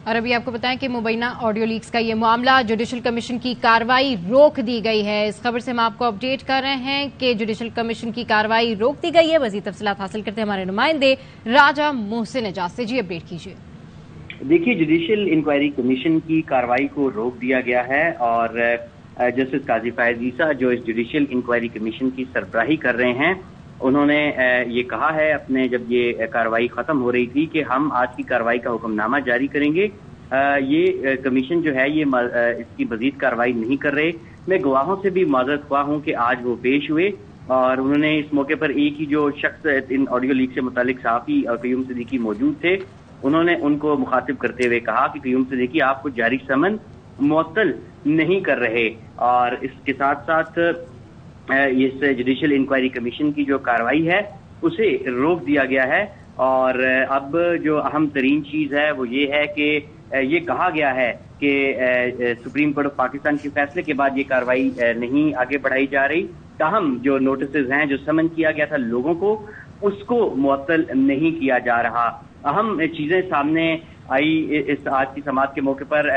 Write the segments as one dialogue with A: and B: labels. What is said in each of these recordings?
A: اور ابھی آپ کو بتائیں کہ مبینہ آڈیو لیکس کا یہ معاملہ جوڈیشل کمیشن کی کارروائی روک دی گئی ہے۔ اس خبر سے ہم آپ کو اپڈیٹ کر رہے ہیں کہ جوڈیشل کمیشن کی کارروائی روک دی گئی ہے۔ مزید تفصیلات حاصل کرتے ہیں ہمارے نمائندے راجہ محسن اعجاز سے۔ جی اپڈیٹ کیجیے۔
B: دیکھیے، جوڈیشل انکوائری کمیشن کی کارروائی کو روک دیا گیا ہے اور جسٹس قاضی فائز عیسیٰ جو اس جوڈیشل انکوائری کمیشن کی سربراہی کر رہے ہیں، انہوں نے یہ کہا ہے اپنے جب یہ کارروائی ختم ہو رہی تھی کہ ہم آج کی کارروائی کا حکم نامہ جاری کریں گے۔ یہ کمیشن جو ہے یہ اس کی مزید کارروائی نہیں کر رہے۔ میں گواہوں سے بھی معذرت خواہ ہوں کہ آج وہ پیش ہوئے اور انہوں نے اس موقع پر ایک ہی جو شخص ان آڈیو لیک سے متعلق صحافی اور قیوم صدیقی موجود تھے، انہوں نے ان کو مخاطب کرتے ہوئے کہا کہ قیوم صدیقی آپ کو جاری سمن معطل نہیں کر رہے، اور اس کے ساتھ ساتھ اس جوڈیشل انکوائری کمیشن کی جو کارروائی ہے اسے روک دیا گیا ہے۔ اور اب جو اہم ترین چیز ہے وہ یہ ہے کہ یہ کہا گیا ہے کہ سپریم کورٹ آف پاکستان کے فیصلے کے بعد یہ کارروائی نہیں آگے بڑھائی جا رہی، تاہم جو نوٹسز ہیں جو سمن کیا گیا تھا لوگوں کو، اس کو معطل نہیں کیا جا رہا۔ اہم چیزیں سامنے آئی اس آج کی سماعت کے موقع پر۔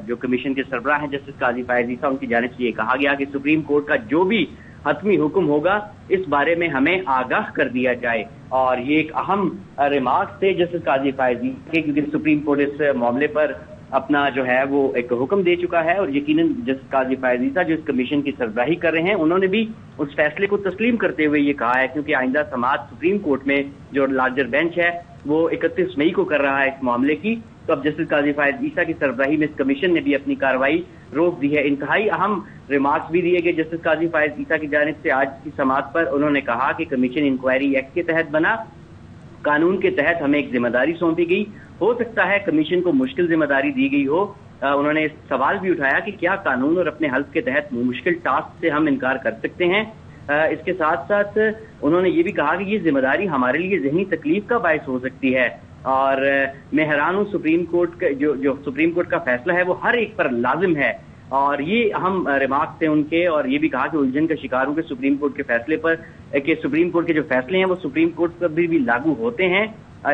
B: جو کمیشن کے سربراہ ہیں جسٹس قاضی فائز عیسیٰ، ان کی جانب سے یہ کہا گیا کہ سپریم کورٹ کا جو بھی حتمی حکم ہوگا اس بارے میں ہمیں آگاہ کر دیا جائے، اور یہ ایک اہم ریمارکس تھے جسٹس قاضی فائز عیسیٰ کے، کیونکہ سپریم کورٹ اس معاملے پر اپنا جو ہے وہ ایک حکم دے چکا ہے، اور یقیناً جسٹس قاضی فائز عیسیٰ جو اس کمیشن کی سربراہی کر رہے ہیں، انہوں نے بھی اس فیصلے کو تسلیم کرتے ہوئے یہ کہا ہے، کیونکہ آئندہ سماعت سپریم کورٹ میں جو لارجر بینچ ہے وہ 31 مئی کو کر رہا ہے اس معاملے کی، تو اب جسٹس قاضی فائز عیسیٰ کی سربراہی میں اس کمیشن نے بھی اپنی کارروائی روک دی ہے۔ انتہائی اہم ریمارکس بھی دیے گئے جسٹس قاضی فائز عیسیٰ کی جانب سے آج کی سماعت پر۔ انہوں نے کہا کہ کمیشن انکوائری ایکٹ کے تحت بنا، قانون کے تحت ہمیں ایک ذمہ داری سونپی گئی، ہو سکتا ہے کمیشن کو مشکل ذمہ داری دی گئی ہو۔ انہوں نے سوال بھی اٹھایا کہ کیا قانون اور اپنے حلف کے تحت مشکل ٹاسک سے ہم انکار کر سکتے ہیں۔ اس کے ساتھ ساتھ انہوں نے یہ بھی کہا کہ یہ ذمہ داری ہمارے لیے ذہنی تکلیف کا باعث ہو سکتی ہے، اور میں حیران ہوں سپریم کورٹ کا جو سپریم کورٹ کا فیصلہ ہے وہ ہر ایک پر لازم ہے، اور یہ اہم ریمارکس تھے ان کے۔ اور یہ بھی کہا کہ الجھن کا شکار ہوں کہ سپریم کورٹ کے فیصلے پر کہ سپریم کورٹ کے جو فیصلے ہیں وہ سپریم کورٹ پر بھی لاگو ہوتے ہیں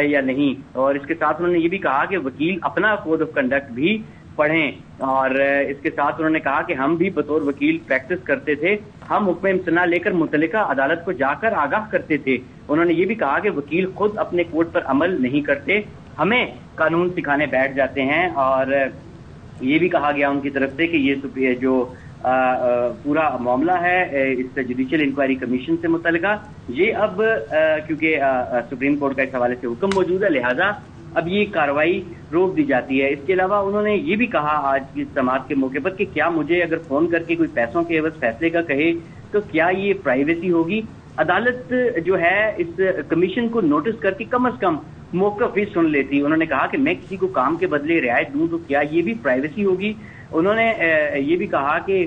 B: یا نہیں۔ اور اس کے ساتھ انہوں نے یہ بھی کہا کہ وکیل اپنا کوڈ آف کنڈکٹ بھی پڑھیں، اور اس کے ساتھ انہوں نے کہا کہ ہم بھی بطور وکیل پریکٹس کرتے تھے، ہم حکم امتناع لے کر متعلقہ عدالت کو جا کر آگاہ کرتے تھے۔ انہوں نے یہ بھی کہا کہ وکیل خود اپنے کوڈ پر عمل نہیں کرتے، ہمیں قانون سکھانے بیٹھ جاتے ہیں۔ اور یہ بھی کہا گیا ان کی طرف سے کہ یہ جو پورا معاملہ ہے اس جوڈیشل انکوائری کمیشن سے متعلقہ، یہ اب کیونکہ سپریم کورٹ کا اس حوالے سے حکم موجود ہے، لہٰذا اب یہ کارروائی روک دی جاتی ہے۔ اس کے علاوہ انہوں نے یہ بھی کہا آج کی سماعت کے موقع پر کہ کیا مجھے اگر فون کر کے کوئی پیسوں کے عوض فیصلے کا کہے تو کیا یہ پرائیویسی ہوگی؟ عدالت جو ہے اس کمیشن کو نوٹس کر کے کم از کم موقف ہی سن لیتی۔ انہوں نے کہا کہ میں کسی کو کام کے بدلے رعایت دوں تو کیا یہ بھی پرائیویسی ہوگی؟ انہوں نے یہ بھی کہا کہ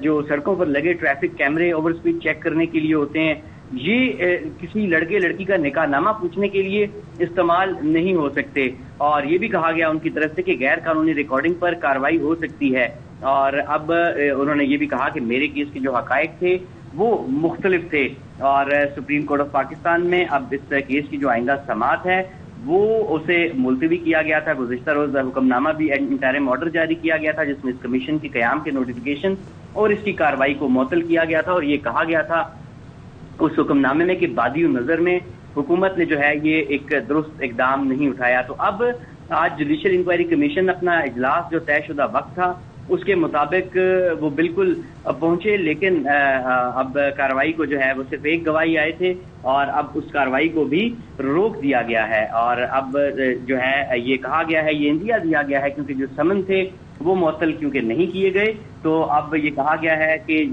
B: جو سڑکوں پر لگے ٹریفک کیمرے اوور اسپیڈ چیک کرنے کے لیے ہوتے ہیں، یہ کسی لڑکے لڑکی کا نکاح نامہ پوچھنے کے لیے استعمال نہیں ہو سکتے۔ اور یہ بھی کہا گیا ان کی طرف سے کہ غیر قانونی ریکارڈنگ پر کارروائی ہو سکتی ہے۔ اور اب انہوں نے یہ بھی کہا کہ میرے کیس کے جو حقائق تھے وہ مختلف تھے، اور سپریم کورٹ آف پاکستان میں اب اس کیس کی جو آئندہ سماعت ہے وہ اسے ملتوی کیا گیا تھا۔ گزشتہ روز حکم نامہ بھی انٹرم آرڈر جاری کیا گیا تھا جس میں اس کمیشن کے قیام کے نوٹیفیکیشن اور اس کی کارروائی کو معطل کیا گیا تھا، اور یہ کہا گیا تھا اس حکم نامے میں کہ بادی نظر میں حکومت نے جو ہے یہ ایک درست اقدام نہیں اٹھایا۔ تو اب آج جوڈیشل انکوائری کمیشن اپنا اجلاس جو طے شدہ وقت تھا اس کے مطابق وہ بالکل پہنچے، لیکن اب کارروائی کو جو ہے وہ صرف ایک گواہی آئے تھے، اور اب اس کارروائی کو بھی روک دیا گیا ہے۔ اور اب جو ہے یہ کہا گیا ہے، یہ اندیا دیا گیا ہے کیونکہ جو سمن تھے وہ معطل کیونکہ نہیں کیے گئے، تو اب یہ کہا گیا ہے کہ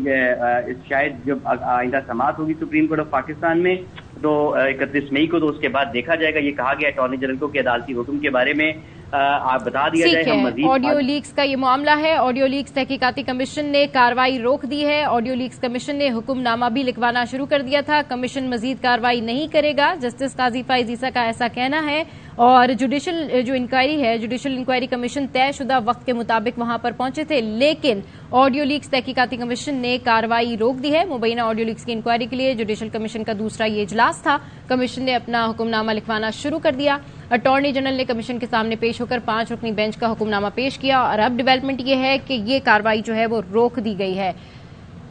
B: شاید جب آئندہ سماعت ہوگی سپریم کورٹ آف پاکستان میں تو 31 مئی کو، تو اس کے بعد دیکھا جائے گا۔ یہ کہا گیا اٹارنی جنرل کو کہ عدالتی حکم کے بارے میں آپ بتا دیا جائے۔ ہم مزید
A: آڈیو لیکس کا یہ معاملہ ہے، آڈیو لیکس تحقیقاتی کمیشن نے کارروائی روک دی ہے۔ آڈیو لیکس کمیشن نے حکم نامہ بھی لکھوانا شروع کر دیا تھا، کمیشن مزید کارروائی نہیں کرے گا، جسٹس قاضی فائز عیسیٰ کا ایسا کہنا ہے۔ اور جوڈیشل جو انکوائری ہے، جوڈیشل انکوائری کمیشن طے شدہ وقت کے مطابق وہاں پر پہنچے تھے، لیکن آڈیو لیکس تحقیقاتی کمیشن نے کارروائی روک دی ہے۔ مبینہ آڈیو لیکس کی انکوائری کے لیے جوڈیشل کمیشن کا دوسرا یہ اجلاس تھا، کمیشن نے اپنا حکم نامہ لکھوانا شروع کر دیا۔ अटॉर्नी जनरल ने कमीशन के सामने पेश होकर 5 रुकनी बेंच का हुक्मनामा पेश किया और अब डेवलपमेंट ये है कि ये कार्रवाई जो है वो रोक दी गई है।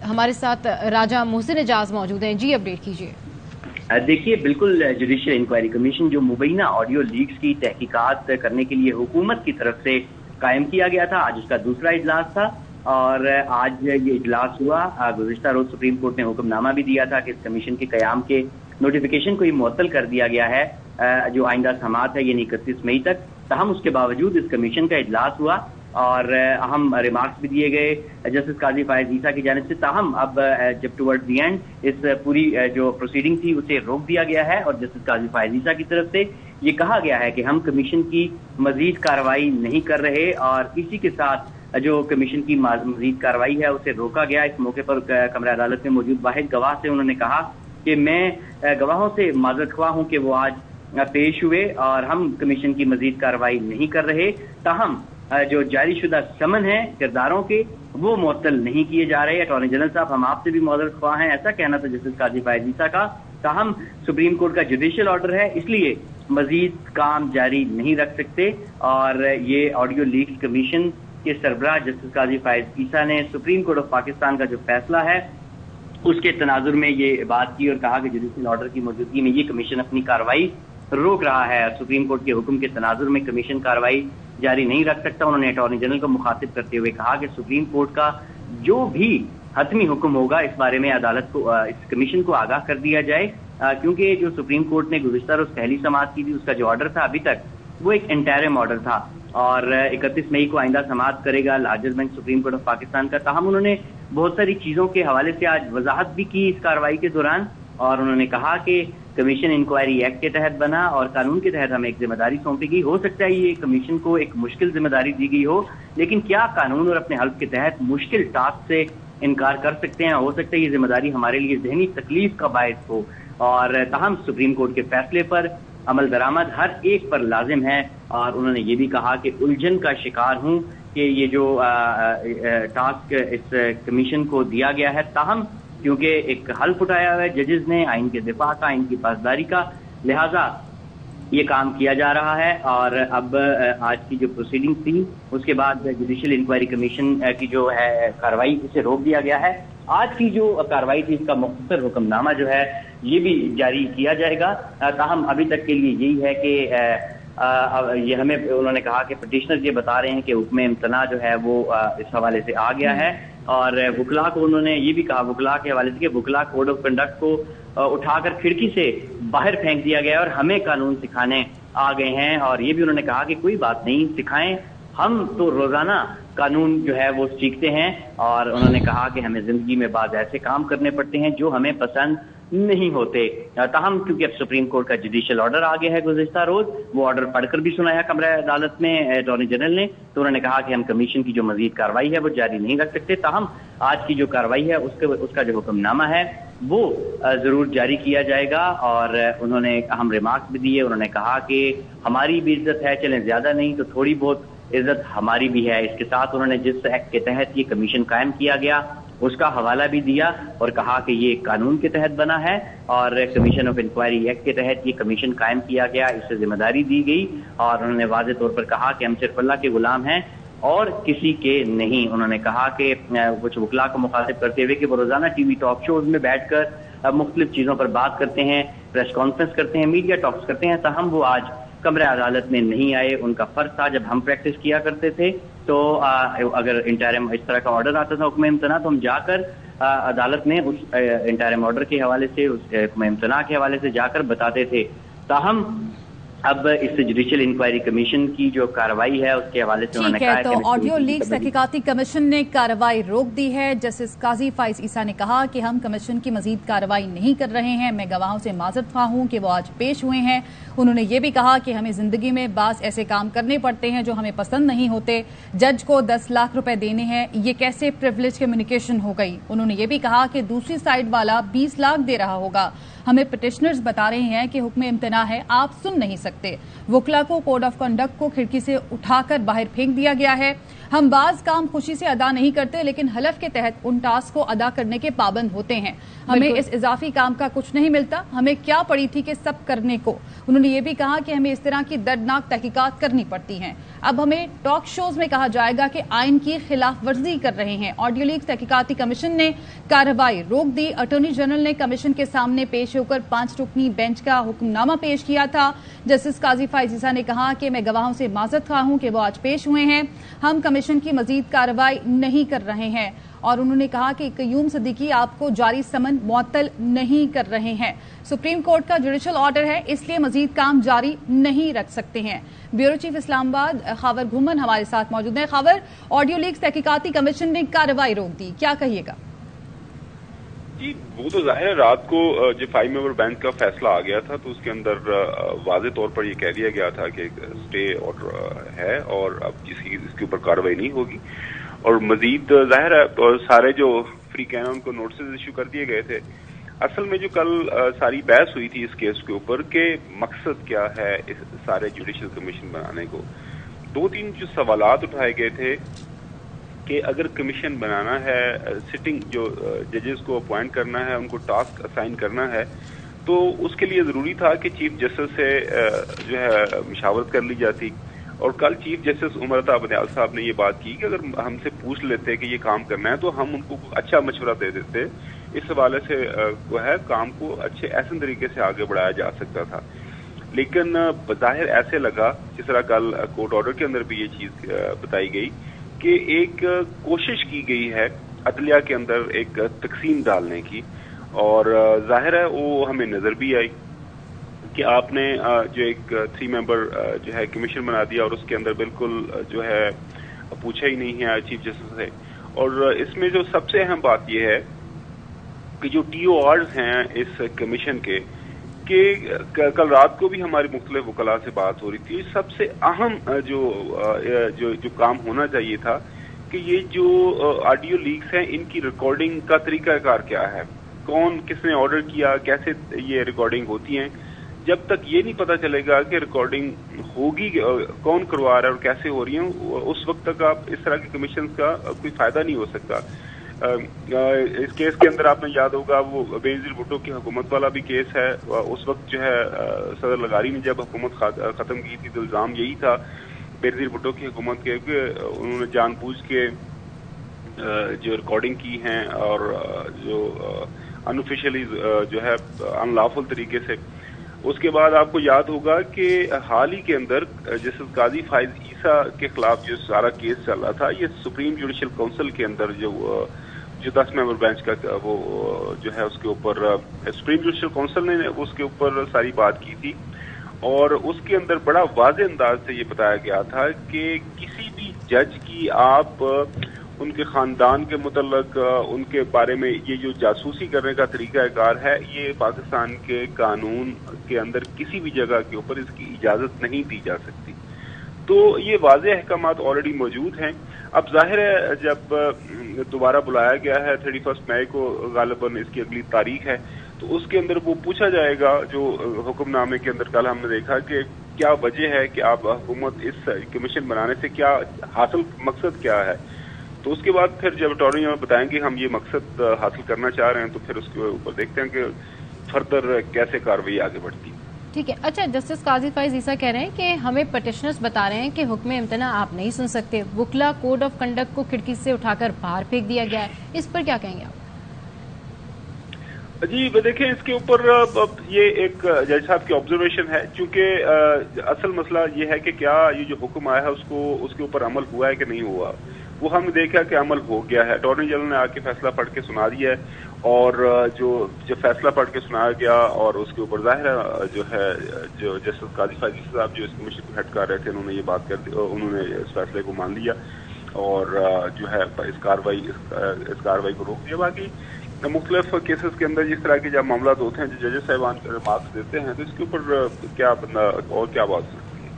A: हमारे साथ राजा मोहसिन एजाज मौजूद हैं। जी, अपडेट कीजिए।
B: देखिए, बिल्कुल जुडिशियल इंक्वायरी कमीशन जो मुबैना ऑडियो लीक्स की तहकीकात करने के लिए हुकूमत की तरफ से कायम किया गया था, आज उसका दूसरा इजलास था और आज ये इजलास हुआ। गुज़िश्ता रोज सुप्रीम कोर्ट ने हुक्मनामा भी दिया था कि इस कमीशन के कयाम के नोटिफिकेशन को ही मुअत्तल कर दिया गया है जो आइंदा समात है यानी 31 मई तक। तहम उसके बावजूद इस कमीशन का इजलास हुआ और अहम रिमार्क्स भी दिए गए जस्टिस काजी फायज ईसा की जानिब से। ताहम अब जब टुवर्ड्स दी एंड इस पूरी जो प्रोसीडिंग थी उसे रोक दिया गया है और जस्टिस काजी फायज ईसा की तरफ से ये कहा गया है कि हम कमीशन की मजीद कार्रवाई नहीं कर रहे और इसी के साथ जो कमीशन की मजीद कार्रवाई है उसे रोका गया। इस मौके पर कमरा अदालत में मौजूद वाहिद गवाह से उन्होंने कहा कि मैं गवाहों से माजरत ख्वाह हूं कि वो आज पेश हुए और हम कमीशन की मजीद कार्रवाई नहीं कर रहे। ताहम जो जारी शुदा समन है किरदारों के वो मुअत्तल नहीं किए जा रहे। अटॉर्नी जनरल साहब, हम आपसे भी माजरत ख्वाह हैं, ऐसा कहना था जस्टिस काजी फायज ईसा का। ताहम सुप्रीम कोर्ट का जुडिशियल ऑर्डर है, इसलिए मजीद काम जारी नहीं रख सकते और ये ऑडियो लीक्स कमीशन के सरबराह जस्टिस काजी फायज ईसा ने सुप्रीम कोर्ट ऑफ पाकिस्तान का जो फैसला है उसके तनाजुर में ये बात की और कहा कि जुडिशियल ऑर्डर की मौजूदगी में ये कमीशन अपनी कार्रवाई रोक रहा है। सुप्रीम कोर्ट के हुक्म के तनाजुर में कमीशन कार्रवाई जारी नहीं रख सकता। उन्होंने अटॉर्नी जनरल को मुखातिब करते हुए कहा कि सुप्रीम कोर्ट का जो भी हतमी हुक्म होगा इस बारे में अदालत को इस कमीशन को आगाह कर दिया जाए क्योंकि जो सुप्रीम कोर्ट ने गुज़िश्ता रोज पहली समाअत की थी उसका जो ऑर्डर था अभी तक वो एक इंटरिम ऑर्डर था और 31 मई को आइंदा समाअत करेगा larger bench supreme court of Pakistan का। ताहम उन्होंने बहुत सारी चीजों के हवाले से आज वजाहत भी की इस कार्रवाई के दौरान और उन्होंने कहा कि कमीशन इंक्वायरी एक्ट के तहत बना और कानून के तहत हमें एक जिम्मेदारी सौंपी गई। हो सकता है ये कमीशन को एक मुश्किल जिम्मेदारी दी गई हो, लेकिन क्या कानून और अपने हल्फ के तहत मुश्किल टास्क से इनकार कर सकते हैं? हो सकता है ये जिम्मेदारी हमारे लिए जहनी तकलीफ का बायस हो और ताहम सुप्रीम कोर्ट के फैसले पर अमल दरामद हर एक पर लाजिम है और उन्होंने ये भी कहा कि उलझन का शिकार हूं कि ये जो टास्क इस कमीशन को दिया गया है, ताहम क्योंकि एक हल्फ उठाया हुआ है जजेस ने आइन के दिफा का, आइन की पासदारी का, लिहाजा ये काम किया जा रहा है और अब आज की जो प्रोसीडिंग थी उसके बाद जुडिशियल इंक्वायरी कमीशन की जो है कार्रवाई इसे रोक दिया गया है। आज की जो कार्रवाई थी इसका मुख्तसर हुक्मनामा जो है ये भी जारी किया जाएगा। ताहम अभी तक के लिए यही है कि ये हमें उन्होंने कहा कि पिटिशनर ये बता रहे हैं कि हुक्म इम्तना जो है वो इस हवाले से आ गया है और वुकला को उन्होंने ये भी कहा वुकला के हवाले से कि वुकला कोड ऑफ कंडक्ट को उठाकर खिड़की से बाहर फेंक दिया गया और हमें कानून सिखाने आ गए हैं और ये भी उन्होंने कहा कि कोई बात नहीं, सिखाएं, हम तो रोजाना कानून जो है वो सीखते हैं और उन्होंने कहा कि हमें जिंदगी में बाज़ ऐसे काम करने पड़ते हैं जो हमें पसंद नहीं होते। ताहम क्योंकि अब सुप्रीम कोर्ट का जुडिशियल ऑर्डर आ गया है गुज़िश्ता रोज, वो ऑर्डर पढ़कर भी सुनाया कमरा अदालत में अटॉर्नी जनरल ने, तो उन्होंने कहा कि हम कमीशन की जो मजीद कार्रवाई है वो जारी नहीं रख सकते। ताहम आज की जो कार्रवाई है उसका जो हुक्मनामा है वो जरूर जारी किया जाएगा और उन्होंने अहम रिमार्क्स भी दिए। उन्होंने कहा कि हमारी भी इज्जत है, चलें ज्यादा नहीं तो थोड़ी बहुत इज्जत हमारी भी है। इसके साथ उन्होंने जिस एक्ट के तहत ये कमीशन कायम किया गया उसका हवाला भी दिया और कहा कि ये कानून के तहत बना है और कमीशन ऑफ इंक्वायरी एक्ट के तहत ये कमीशन कायम किया गया, इससे जिम्मेदारी दी गई और उन्होंने वाज़ेह तौर पर कहा कि हम सिर्फ अल्लाह के गुलाम हैं और किसी के नहीं। उन्होंने कहा कि कुछ वकला को मुखातिब करते हुए कि वो रोजाना टीवी टॉक शोज में बैठकर मुख्तलिफ चीजों पर बात करते हैं, प्रेस कॉन्फ्रेंस करते हैं, मीडिया टॉक्स करते हैं, ताहम वो आज कमरे अदालत में नहीं आए। उनका फर्ज था, जब हम प्रैक्टिस किया करते थे तो अगर इंटरिम इस तरह का ऑर्डर आता था हुक्म इम्तना तो हम जाकर अदालत में उस इंटरिम ऑर्डर के हवाले से, उस हुक्म इम्तना के हवाले से जाकर बताते थे। ताहम अब इस जुडिशियल इंक्वायरी कमीशन की जो कार्रवाई है उसके हवाले से उन्होंने कहा
C: तो ऑडियो लीक्स तहकीकाती कमीशन ने कार्रवाई रोक दी है। जस्टिस काजी फायज ईसा ने कहा कि हम कमीशन की मजीद कार्रवाई नहीं कर रहे हैं। मैं गवाहों से माजरत ख्वाह हूं कि वो आज पेश हुए हैं। उन्होंने ये भी कहा कि हमें जिंदगी में बास ऐसे काम करने पड़ते हैं जो हमें पसंद नहीं होते। जज को 10 लाख रुपए देने हैं, ये कैसे प्रिविलेज कम्युनिकेशन हो गई। उन्होंने ये भी कहा कि दूसरी साइड वाला 20 लाख दे रहा होगा। हमें पिटिशनर्स बता रहे हैं कि हुक्म इम्तना है, आप सुन नहीं सकते। वकला को कोड ऑफ कंडक्ट को खिड़की से उठाकर बाहर फेंक दिया गया है। हम बाज काम खुशी से अदा नहीं करते, लेकिन हलफ के तहत उन टास्क को अदा करने के पाबंद होते हैं। हमें इस इजाफी काम का कुछ नहीं मिलता, हमें क्या पड़ी थी कि सब करने को। उन्होंने ये भी कहा कि हमें इस तरह की दर्दनाक तहकीकात करनी पड़ती हैं। अब हमें टॉक शोज में कहा जाएगा कि आइन की खिलाफ वर्जी कर रहे हैं। ऑडियो लीक्स तहकीकाती कमीशन ने कार्रवाई रोक दी। अटॉर्नी जनरल ने कमीशन के सामने पेश होकर 5 रुकनी बेंच का हुक्मनामा पेश किया था। जस्टिस काजी फाइज ईसा ने कहा कि मैं गवाहों से माजरत खा हूं कि वो आज पेश हुए हैं, हम कमीशन की मजीद कार्रवाई नहीं कर रहे हैं। और उन्होंने कहा कि कयूम सिद्दीकी आपको जारी समन मुअत्तल नहीं कर रहे हैं। सुप्रीम कोर्ट का जुडिशल ऑर्डर है, इसलिए मजीद काम जारी नहीं रख सकते हैं। ब्यूरो चीफ इस्लामाबाद खावर घुमन हमारे साथ मौजूद हैं। खावर, ऑडियो लीक्स तहकीकाती कमीशन ने कार्रवाई रोक दी, क्या कहिएगा?
D: जी, वो तो जाहिर है रात को जो 5 मेंबर बेंच का फैसला आ गया था तो उसके अंदर वाज़ेह तौर पर ये कह दिया गया था कि स्टे ऑर्डर है और अब इसके ऊपर कार्रवाई नहीं होगी। और मजीद जाहिर है सारे जो फ्री कैन उनको नोटिस इशू कर दिए गए थे। असल में जो कल सारी बहस हुई थी इस केस के ऊपर कि मकसद क्या है इस सारे जुडिशल कमीशन बनाने को, 2-3 जो सवालात उठाए गए थे कि अगर कमीशन बनाना है, सिटिंग जो जजेस को अपॉइंट करना है, उनको टास्क असाइन करना है, तो उसके लिए जरूरी था कि चीफ जस्टिस से जो है मशावरत कर ली जाती। और कल चीफ जस्टिस उमर अता बंदयाल साहब ने ये बात की कि अगर हमसे पूछ लेते कि ये काम करना है तो हम उनको अच्छा मशवरा दे देते। इस हवाले से जो है काम को अच्छे ऐसे तरीके से आगे बढ़ाया जा सकता था। लेकिन बज़ाहिर ऐसे लगा, जिस तरह कल कोर्ट ऑर्डर के अंदर भी ये चीज बताई गई कि एक कोशिश की गई है अदलिया के अंदर एक तकसीम डालने की, और जाहिर है वो हमें नजर भी आई कि आपने जो एक 3 मेंबर जो है कमीशन बना दिया और उसके अंदर बिल्कुल जो है पूछा ही नहीं है चीफ जस्टिस से। और इसमें जो सबसे अहम बात यह है कि जो TORs हैं इस कमीशन के कल रात को भी हमारी मुख्तलिफ वकला से बात हो रही थी। सबसे अहम जो काम होना चाहिए था कि ये जो ऑडियो लीक्स हैं इनकी रिकॉर्डिंग का तरीकाकार क्या है, कौन किसने ऑर्डर किया, कैसे ये रिकॉर्डिंग होती हैं। जब तक ये नहीं पता चलेगा कि रिकॉर्डिंग होगी, कौन करवा रहा है और कैसे हो रही है, उस वक्त तक आप इस तरह के कमीशन का कोई फायदा नहीं हो सकता। इस केस के अंदर आपने याद होगा वो बेनजीर भुट्टो की हुकूमत वाला भी केस है। उस वक्त जो है सदर लगारी ने जब हुकूमत खत्म की थी तो इल्जाम यही था बेनजीर भुट्टो की हुकूमत के कि उन्होंने जानबूझ के जो रिकॉर्डिंग की हैं और जो अनऑफिशियली जो है अनलॉफुल तरीके से। उसके बाद आपको याद होगा कि हाल ही के अंदर जस्टिस काजी फाइज ईसा के खिलाफ जो सारा केस चल रहा था, ये सुप्रीम जुडिशल काउंसिल के अंदर जो 10 मेंबर बेंच का वो जो है उसके ऊपर सुप्रीम जुडिशल काउंसिल ने उसके ऊपर सारी बात की थी। और उसके अंदर बड़ा वाज़ेह अंदाज से ये बताया गया था कि किसी भी जज की आप उनके खानदान के मुतल्लक उनके बारे में ये जो जासूसी करने का तरीकाकार है, ये पाकिस्तान के कानून के अंदर किसी भी जगह के ऊपर इसकी इजाजत नहीं दी जा सकती। तो ये वाज़ेह अहकामात ऑलरेडी मौजूद हैं। अब जाहिर है जब दोबारा बुलाया गया है 31 मई को गालिबन इसकी अगली तारीख है, तो उसके अंदर वो पूछा जाएगा जो हुक्मनामे के अंदर कल हमने देखा कि क्या वजह है कि आप हुकूमत इस कमीशन बनाने से क्या हासिल मकसद क्या है। तो उसके बाद फिर जब अटॉर्नी जनरल बताएंगे हम ये मकसद हासिल करना चाह रहे हैं, तो फिर उसके ऊपर देखते हैं कि फर्दर कैसे कार्रवाई आगे बढ़ती है।
A: ठीक है। अच्छा, जस्टिस काजी फाइज ईसा कह रहे हैं कि हमें पिटिशनर्स बता रहे हैं कि हुक्म इम्तना आप नहीं सुन सकते, वकला कोड ऑफ कंडक्ट को खिड़की से उठाकर बाहर फेंक दिया गया है, इस पर क्या कहेंगे आप?
D: जी देखिए, इसके ऊपर ये एक जज साहब की ऑब्जर्वेशन है, क्योंकि असल मसला ये है कि क्या ये जो हुक्म आया है उसके ऊपर अमल हुआ है कि नहीं हुआ। वो हमने देखा कि अमल हो गया है। अटॉर्नी जनरल ने आके फैसला पढ़ के सुना दिया है, और जो फैसला पढ़ के सुनाया गया और उसके ऊपर जाहिर जो है जो जस्टिस काजी फाइज साहब जो इस कमीशन को हेड कर रहे थे, उन्होंने ये बात कर दी, उन्होंने इस फैसले को मान लिया और जो है इस कार्रवाई को रोक दिया। बाकी मुख्तलिफ केसेस के अंदर जिस तरह के जब मामला होते हैं, जो जजेस साहिबान रिमार्क्स देते हैं, तो इसके ऊपर क्या बंदा और क्या बात सकती है।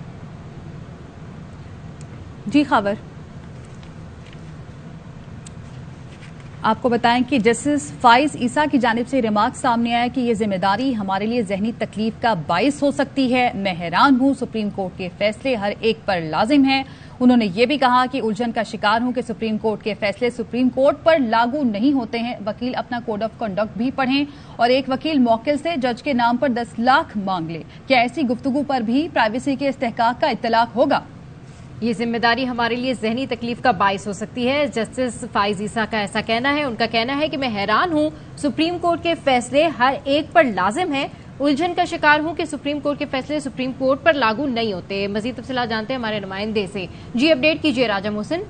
C: जी खावर। आपको बताएं कि जस्टिस फाइज ईसा की जानिब से रिमार्क सामने आया कि ये जिम्मेदारी हमारे लिए जहनी तकलीफ का बाइस हो सकती है। मैं हैरान हूं, सुप्रीम कोर्ट के फैसले हर एक पर लाजिम हैं। उन्होंने ये भी कहा कि उलझन का शिकार हूं कि सुप्रीम कोर्ट के फैसले सुप्रीम कोर्ट पर लागू नहीं होते हैं। वकील अपना कोड ऑफ कंडक्ट भी पढ़ें और एक वकील मौकिल से जज के नाम पर 10 लाख मांग ले। क्या ऐसी गुफ्तगू पर भी प्राइवेसी के इस्तेहकाक का इत्तलाक होगा?
A: ये जिम्मेदारी हमारे लिए जहनी तकलीफ का बाइस हो सकती है। जस्टिस फाइज ईसा का ऐसा कहना है। उनका कहना है कि मैं हैरान हूं, सुप्रीम कोर्ट के फैसले हर एक पर लाजिम है। उलझन का शिकार हूं कि सुप्रीम कोर्ट के फैसले सुप्रीम कोर्ट पर लागू नहीं होते। मजीद तफसीलात जानते हैं हमारे नुमाइंदे से। जी अपडेट कीजिए राजा मोहसिन।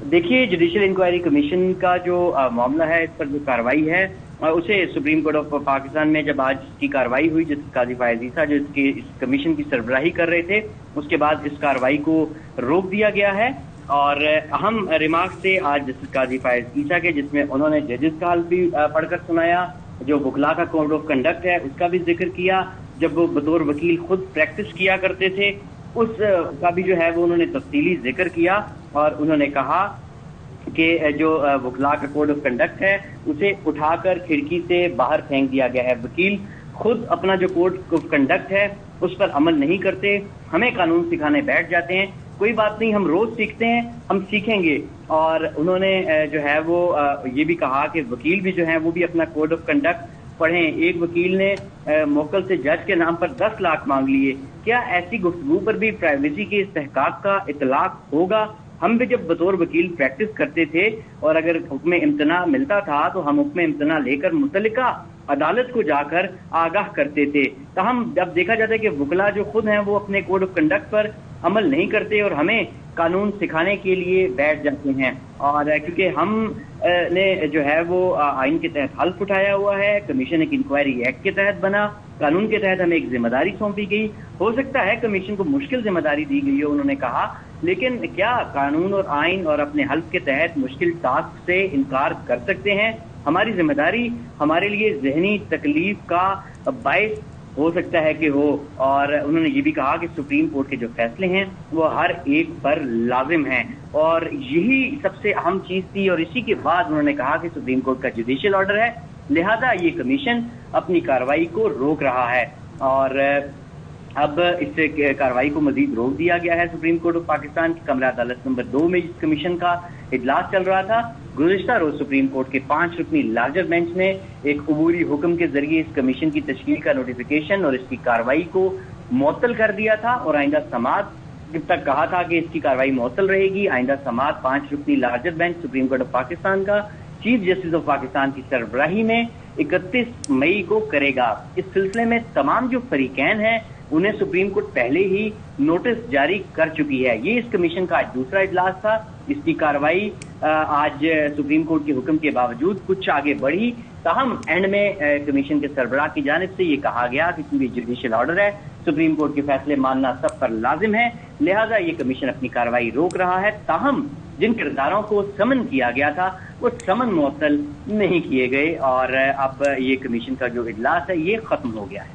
B: देखिए, जुडिशियल इंक्वायरी कमीशन का जो मामला है, इस पर जो कार्रवाई है उसे सुप्रीम कोर्ट ऑफ पाकिस्तान में जब आज की कार्रवाई हुई, जस्टिस काजी फाइज ईसा जो इस कमीशन की सरबराही कर रहे थे, उसके बाद इस कार्रवाई को रोक दिया गया है। और अहम रिमार्क्स थे आज जस्टिस काजी फाइज ईसा के, जिसमें उन्होंने जजेस का हाल भी पढ़कर सुनाया, जो वकला का कोड ऑफ कंडक्ट है उसका भी जिक्र किया, जब वो बतौर वकील खुद प्रैक्टिस किया करते थे उस का भी जो है वो उन्होंने तफसीली जिक्र किया। और उन्होंने कहा कि जो वकला का कोड ऑफ कंडक्ट है उसे उठाकर खिड़की से बाहर फेंक दिया गया है। वकील खुद अपना जो कोड ऑफ कंडक्ट है उस पर अमल नहीं करते, हमें कानून सिखाने बैठ जाते हैं। कोई बात नहीं, हम रोज सीखते हैं, हम सीखेंगे। और उन्होंने जो है वो ये भी कहा कि वकील भी जो है वो भी अपना कोड ऑफ कंडक्ट पढ़ें। एक वकील ने मौकल से जज के नाम पर 10 लाख मांग लिए। क्या ऐसी गुफ्तगू पर भी प्राइवेसी के इस्तेहकाक का इतलाक होगा? हम भी जब बतौर वकील प्रैक्टिस करते थे और अगर हुक्म इम्तना मिलता था तो हम हुक्म इम्तना लेकर मुतल्लिका अदालत को जाकर आगाह करते थे। तो हम जब देखा जाता है कि वकला जो खुद हैं वो अपने कोड ऑफ कंडक्ट पर अमल नहीं करते और हमें कानून सिखाने के लिए बैठ जाते हैं। और क्योंकि हम ने जो है वो आइन के तहत हल्फ उठाया हुआ है, कमीशन एक इंक्वायरी एक्ट के तहत बना, कानून के तहत हमें एक जिम्मेदारी सौंपी गई। हो सकता है कमीशन को मुश्किल जिम्मेदारी दी गई हो, उन्होंने कहा, लेकिन क्या कानून और आइन और अपने हल्फ के तहत मुश्किल टास्क से इनकार कर सकते हैं? हमारी जिम्मेदारी हमारे लिए जहनी तकलीफ का बाइस हो सकता है कि हो। और उन्होंने ये भी कहा कि सुप्रीम कोर्ट के जो फैसले हैं वो हर एक पर लाजिम हैं और यही सबसे अहम चीज थी। और इसी के बाद उन्होंने कहा कि सुप्रीम कोर्ट का जुडिशियल ऑर्डर है, लिहाजा ये कमीशन अपनी कार्रवाई को रोक रहा है। और अब इस कार्रवाई को मजीद रोक दिया गया है। सुप्रीम कोर्ट ऑफ पाकिस्तान की कमरा अदालत नंबर 2 में इस कमीशन का इजलास चल रहा था। गुज़िश्ता रोज सुप्रीम कोर्ट के 5 रुकनी लार्जर बेंच ने एक अबूरी हुक्म के जरिए इस कमीशन की तश्कील का नोटिफिकेशन और इसकी कार्रवाई को मुअत्तल कर दिया था और आइंदा समाअत तक कहा था कि इसकी कार्रवाई मुअत्तल रहेगी। आइंदा समाअत 5 रुकनी larger bench supreme court of Pakistan का चीफ जस्टिस ऑफ पाकिस्तान की सरबराही में 31 मई को करेगा। इस सिलसिले में तमाम जो फरीकैन हैं उन्हें सुप्रीम कोर्ट पहले ही नोटिस जारी कर चुकी है। ये इस कमीशन का आज दूसरा इजलास था। इसकी कार्रवाई आज सुप्रीम कोर्ट के हुक्म के बावजूद कुछ आगे बढ़ी, ताहम एंड में कमीशन के सरबराह की जानिब से ये कहा गया कि क्योंकि जुडिशियल ऑर्डर है, सुप्रीम कोर्ट के फैसले मानना सब पर लाजिम है, लिहाजा ये कमीशन अपनी कार्रवाई रोक रहा है। ताहम जिन किरदारों को समन किया गया था वो समन मुअत्तल नहीं किए गए और अब ये कमीशन का जो इजलास है ये खत्म हो गया है।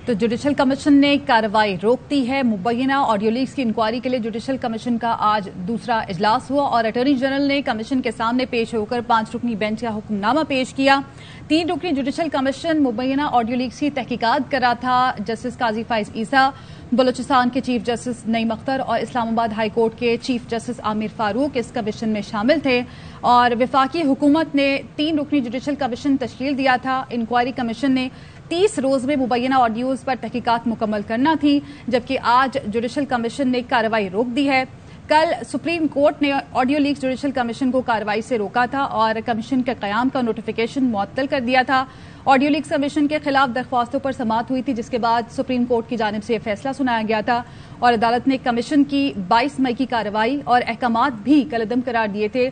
C: तो जुडिशल कमीशन ने कार्रवाई रोक दी है। मुबैना ऑडियो लीक्स की इंक्वायरी के लिए जुडिशल कमीशन का आज दूसरा इजलास हुआ और अटॉर्नी जनरल ने कमीशन के सामने पेश होकर 5 रुकनी बेंच का हुक्मनामा पेश किया। 3 रुकनी जुडिशल कमीशन मुबैना ऑडियो लीक्स की तहकीकात कर रहा था। जस्टिस काजी फाइज ईसा, बलूचिस्तान के चीफ जस्टिस नईम अख्तर और इस्लामाबाद हाई कोर्ट के चीफ जस्टिस आमिर फारूक इस कमीशन में शामिल थे और वफाकी हुकूमत ने 3 रुकनी जुडिशल कमीशन तश्कील दिया था। इंक्वायरी कमीशन ने 30 रोज में मुबैना ऑडियोज पर तहकीकात मुकम्मल करना थी, जबकि आज जुडिशल कमीशन ने कार्रवाई रोक दी है। कल सुप्रीम कोर्ट ने ऑडियो लीक्स जुडिशल कमीशन को कार्रवाई से रोका था और कमीशन के कयाम का नोटिफिकेशन मुअत्तल कर दिया था। ऑडियो लीक्स कमीशन के खिलाफ दरख्वास्तों पर समाअत हुई थी, जिसके बाद सुप्रीम कोर्ट की जानिब से यह फैसला सुनाया गया था और अदालत ने कमीशन की 22 मई की कार्रवाई और अहकामात भी कलअदम करार दिए थे।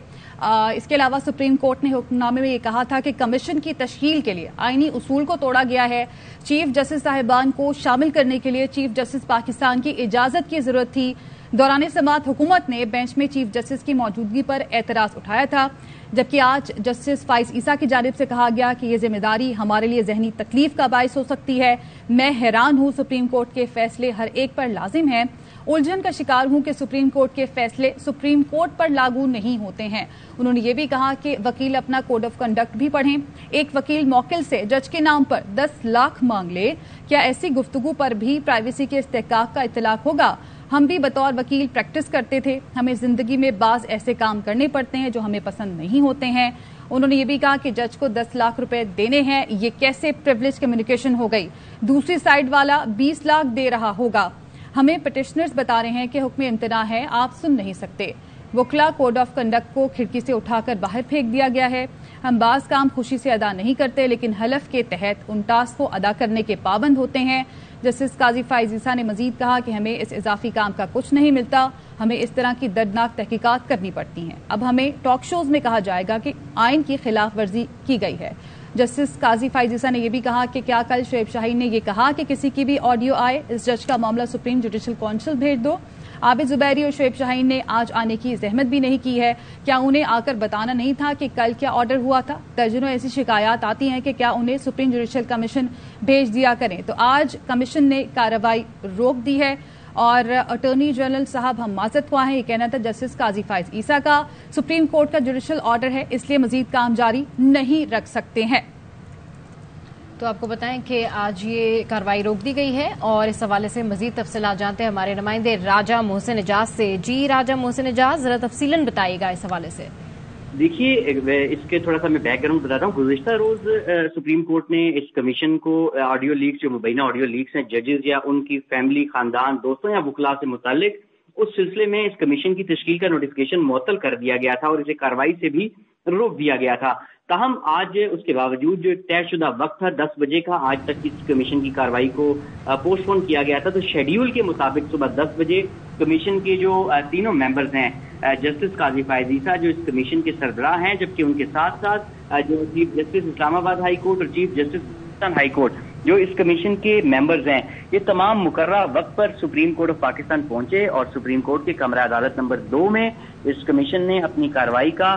C: इसके अलावा सुप्रीम कोर्ट ने हुक्मनामे में यह कहा था कि कमीशन की तश्कील के लिए आईनी उसूल को तोड़ा गया है। चीफ जस्टिस साहिबान को शामिल करने के लिए चीफ जस्टिस पाकिस्तान की इजाजत की जरूरत थी। दौरान समाअत हुकूमत ने बेंच में चीफ जस्टिस की मौजूदगी पर एतराज उठाया था, जबकि आज जस्टिस फाइज ईसा की जानिब से कहा गया कि यह जिम्मेदारी हमारे लिए जहनी तकलीफ का बायस हो सकती है। मैं हैरान हूं, सुप्रीम कोर्ट के फैसले हर एक पर लाजिम है। उलझन का शिकार हूं कि सुप्रीम कोर्ट के फैसले सुप्रीम कोर्ट पर लागू नहीं होते हैं। उन्होंने ये भी कहा कि वकील अपना कोड ऑफ कंडक्ट भी पढ़ें। एक वकील मौकिल से जज के नाम पर 10 लाख मांग ले, क्या ऐसी गुफ्तगू पर भी प्राइवेसी के इस्तेहकाक का इतलाक होगा? हम भी बतौर वकील प्रैक्टिस करते थे, हमें जिंदगी में बाज ऐसे काम करने पड़ते हैं जो हमें पसंद नहीं होते हैं। उन्होंने ये भी कहा कि जज को 10 लाख रुपए देने हैं, ये कैसे प्रिविलेज कम्युनिकेशन हो गई? दूसरी साइड वाला 20 लाख दे रहा होगा। हमें पिटिशनर्स बता रहे हैं कि हुक्म इम्तना है, आप सुन नहीं सकते। वकला कोड ऑफ कंडक्ट को खिड़की से उठाकर बाहर फेंक दिया गया है। हम बाज काम खुशी से अदा नहीं करते, लेकिन हलफ के तहत उन टास्क को अदा करने के पाबंद होते हैं। जस्टिस काजी फाइज ईसा ने मजीद कहा कि हमें इस इजाफी काम का कुछ नहीं मिलता, हमें इस तरह की दर्दनाक तहकीकात करनी पड़ती हैं। अब हमें टॉक शोज में कहा जाएगा कि आइन की खिलाफ वर्जी की गई है। जस्टिस काजी फाइज ईसा ने यह भी कहा कि क्या कल शोएब शाहीन ने यह कहा कि किसी की भी ऑडियो आए, इस जज का मामला सुप्रीम जुडिशल काउंसिल भेज दो? आबिद जुबैरी और शोएब शाहीन ने आज आने की जहमत भी नहीं की है। क्या उन्हें आकर बताना नहीं था कि कल क्या ऑर्डर हुआ था? दर्जनों ऐसी शिकायत आती हैं कि क्या उन्हें सुप्रीम जुडिशल कमीशन भेज दिया करें। तो आज कमीशन ने कार्रवाई रोक दी है और अटॉर्नी जनरल साहब हम माजरत ख्वाह हैं, ये कहना था जस्टिस काजी फाइज ईसा का। सुप्रीम कोर्ट का जुडिशल ऑर्डर है, इसलिए मजीद काम जारी नहीं रख सकते हैं।
A: तो आपको बताएं कि आज ये कार्रवाई रोक दी गई है और इस हवाले से मजीद तफसीलात जानते हैं हमारे नुमाइंदे राजा मोहसिन एजाज से। जी राजा मोहसिन एजाज, जरा तफसीलन बताइएगा इस हवाले से।
B: देखिए, इसके थोड़ा सा मैं बैकग्राउंड बताता हूँ। गुज़िश्ता रोज सुप्रीम कोर्ट ने इस कमीशन को ऑडियो लीक्स, जो मुबैना ऑडियो लीक्स हैं जजेस या उनकी फैमिली, खानदान, दोस्तों या वकला से मुतालिक, उस सिलसिले में इस कमीशन की तश्कील का नोटिफिकेशन मुअत्तल कर दिया गया था और इसे कार्रवाई से भी रोक दिया गया था। ताहम आज उसके बावजूद जो तयशुदा वक्त था 10 बजे का, आज तक इस कमीशन की कार्रवाई को पोस्टपोन किया गया था। तो शेड्यूल के मुताबिक सुबह 10 बजे कमीशन के जो तीनों मेंबर्स हैं, जस्टिस काजी फाइज ईसा जो इस कमीशन के सरबराह हैं, जबकि उनके साथ साथ जो chief justice Islamabad high court और chief justice Pakistan high court जो इस कमीशन के मेंबर्स हैं, ये तमाम मुकर्रर वक्त पर सुप्रीम कोर्ट ऑफ पाकिस्तान पहुंचे और सुप्रीम कोर्ट के कमरा अदालत नंबर 2 में इस कमीशन ने अपनी कार्रवाई का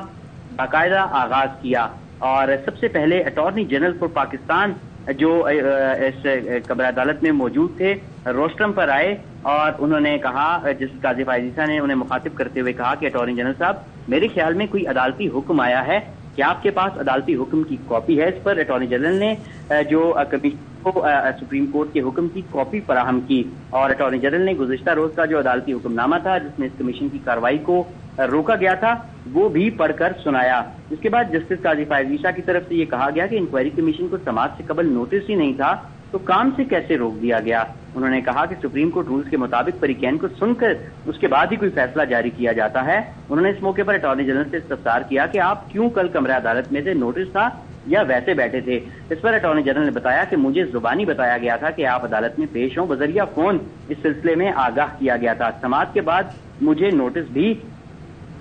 B: बाकायदा आगाज किया। और सबसे पहले अटॉर्नी जनरल फॉर पाकिस्तान जो इस कमरा अदालत में मौजूद थे, रोस्ट्रम पर आए और उन्होंने कहा, जस्टिस काजी फाइज ईसा ने उन्हें मुखातिब करते हुए कहा कि अटॉर्नी जनरल साहब, मेरे ख्याल में कोई अदालती हुक्म आया है, क्या आपके पास अदालती हुक्म की कॉपी है? इस पर अटॉर्नी जनरल ने जो कमीशन को सुप्रीम कोर्ट के हुक्म की कॉपी फराहम की और अटॉर्नी जनरल ने गुज़िश्ता रोज का जो अदालती हुक्मनामा था जिसमें इस कमीशन की कार्रवाई को रोका गया था वो भी पढ़कर सुनाया। इसके बाद जस्टिस काजी फाइज ईसा की तरफ से ये कहा गया कि इंक्वायरी कमीशन को समाज से कबल नोटिस ही नहीं था तो काम से कैसे रोक दिया गया। उन्होंने कहा कि सुप्रीम कोर्ट रूल्स के मुताबिक परिकैन को सुनकर उसके बाद ही कोई फैसला जारी किया जाता है। उन्होंने इस मौके पर अटॉर्नी जनरल से इस्तफसार किया कि आप क्यों कल कमरा अदालत में से, नोटिस था या वैसे बैठे थे? इस पर अटॉर्नी जनरल ने बताया कि मुझे जुबानी बताया गया था कि आप अदालत में पेश हों, बजरिया फोन इस सिलसिले में आगाह किया गया था। समाअत के बाद मुझे नोटिस भी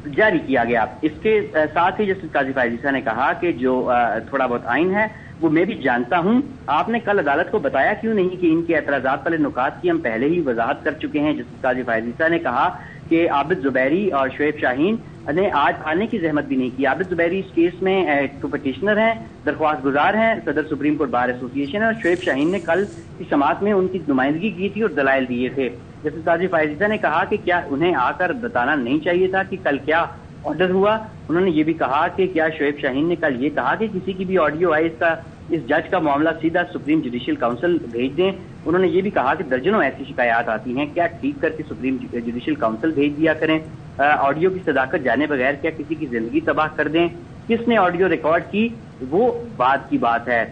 B: जारी किया गया। इसके साथ ही जस्टिस काजी फाइज ईसा ने कहा कि जो थोड़ा बहुत आइन है वो मैं भी जानता हूं, आपने कल अदालत को बताया क्यों नहीं कि इनके एतराजात वाले नुकात की हम पहले ही वजाहत कर चुके हैं। जस्टिस काजी फाइज ईसा ने कहा कि आबिद जुबैरी और शोएब शाहीन ने आज आने की जहमत भी नहीं की। आबिद जुबैरी इस केस में तो पटिशनर हैं, दरख्वास्त गुजार हैं, सदर सुप्रीम कोर्ट बार एसोसिएशन है और शोएब शाहीन ने कल की समाअत में उनकी नुमाइंदगी की थी और दलाइल दिए थे। जस्टिस काजी फाइज ईसा ने कहा कि क्या उन्हें आकर बताना नहीं चाहिए था कि कल क्या ऑर्डर हुआ। उन्होंने ये भी कहा कि क्या शोएब शाहीन ने कल ये कहा कि किसी की भी ऑडियो आए इस जज का मामला सीधा सुप्रीम जुडिशियल काउंसिल भेज दें। उन्होंने ये भी कहा कि दर्जनों ऐसी शिकायत आती हैं, क्या ठीक करके सुप्रीम जुडिशियल काउंसिल भेज दिया करें। ऑडियो की सदाकत जाने बगैर क्या किसी की जिंदगी तबाह कर दें। किसने ऑडियो रिकॉर्ड की वो बात की बात है।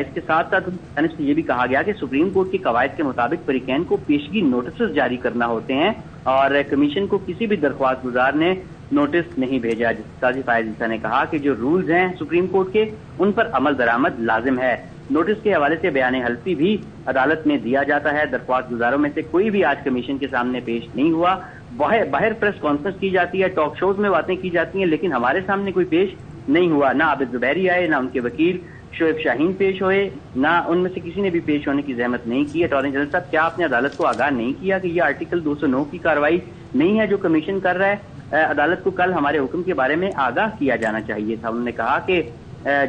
B: इसके साथ साथ जानिब से ये भी कहा गया कि सुप्रीम कोर्ट के कवायद के मुताबिक परिकैन को पेशगी नोटिस जारी करना होते हैं और कमीशन को किसी भी दरख्वास्त गुजार ने नोटिस नहीं भेजा। काजी फाइज ईसा ने कहा कि जो रूल्स हैं सुप्रीम कोर्ट के उन पर अमल दरामद लाजिम है। नोटिस के हवाले से बयान हल्फी भी अदालत में दिया जाता है। दरख्वास्त गुजारों में से कोई भी आज कमीशन के सामने पेश नहीं हुआ। बाहर प्रेस कॉन्फ्रेंस की जाती है, टॉक शोज में बातें की जाती हैं, लेकिन हमारे सामने कोई पेश नहीं हुआ। ना आबिद जुबैरी आए, ना उनके वकील शोएब शाहीन पेश हुए, ना उनमें से किसी ने भी पेश होने की जहमत नहीं की। अटॉर्नी जनरल साहब, क्या आपने अदालत को आगाह नहीं किया कि यह आर्टिकल 209 की कार्रवाई नहीं है जो कमीशन कर रहा है? अदालत को कल हमारे हुक्म के बारे में आगाह किया जाना चाहिए था। उन्होंने कहा कि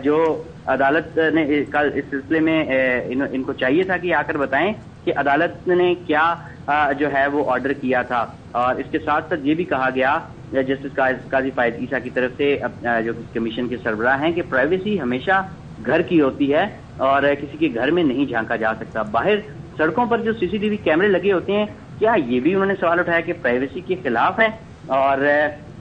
B: जो अदालत ने कल इस सिलसिले में इनको चाहिए था कि आकर बताएं کہ عدالت نے کیا جو ہے وہ آرڈر کیا تھا، اور اس کے ساتھ ساتھ یہ بھی کہا گیا جسٹس قاضی فائز عیسیٰ کی طرف سے جو کمیشن کے سربراہ ہیں کہ پرائیویسی ہمیشہ گھر کی ہوتی ہے اور کسی کے گھر میں نہیں جھانکا جا سکتا۔ باہر سڑکوں پر جو CCTV کیمرے لگے ہوتے ہیں، کیا یہ بھی انہوں نے سوال اٹھایا کہ پرائیویسی کے خلاف ہے؟ اور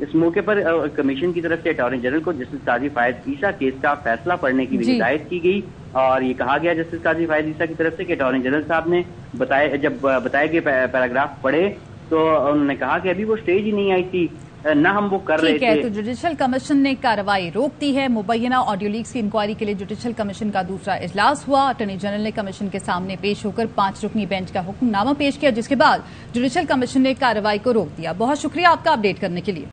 B: اس موقع پر کمیشن کی طرف سے اٹارنی جنرل کو جسٹس قاضی فائز عیسیٰ کیس کا فیصلہ پڑھنے کی بھی ہدایت کی گئی، اور یہ کہا گیا جسٹس قاضی فائز عیسیٰ کی طرف سے کہ اٹارنی جنرل صاحب نے جب بتائے گئے پیراگراف پڑھے تو انہوں نے کہا کہ ابھی وہ سٹیج ہی نہیں آئی تھی، نہ ہم وہ کر رہے تھے۔
C: تو جوڈیشل کمیشن نے کارروائی روک دی ہے۔ مبینہ آڈیو لیکس کی انکوائری کے لیے جوڈیشل کمیشن کا دوسرا اجلاس ہوا۔ اٹارنی جنرل نے کمیشن کے سامنے پیش ہو کر 5 رکنی بینچ کا حکم نامہ پیش کیا، جس کے بعد جوڈیشل کمیشن نے کارروائی کو روک دیا۔ بہت شکریہ آپ کا اپڈیٹ کرنے کے لیے۔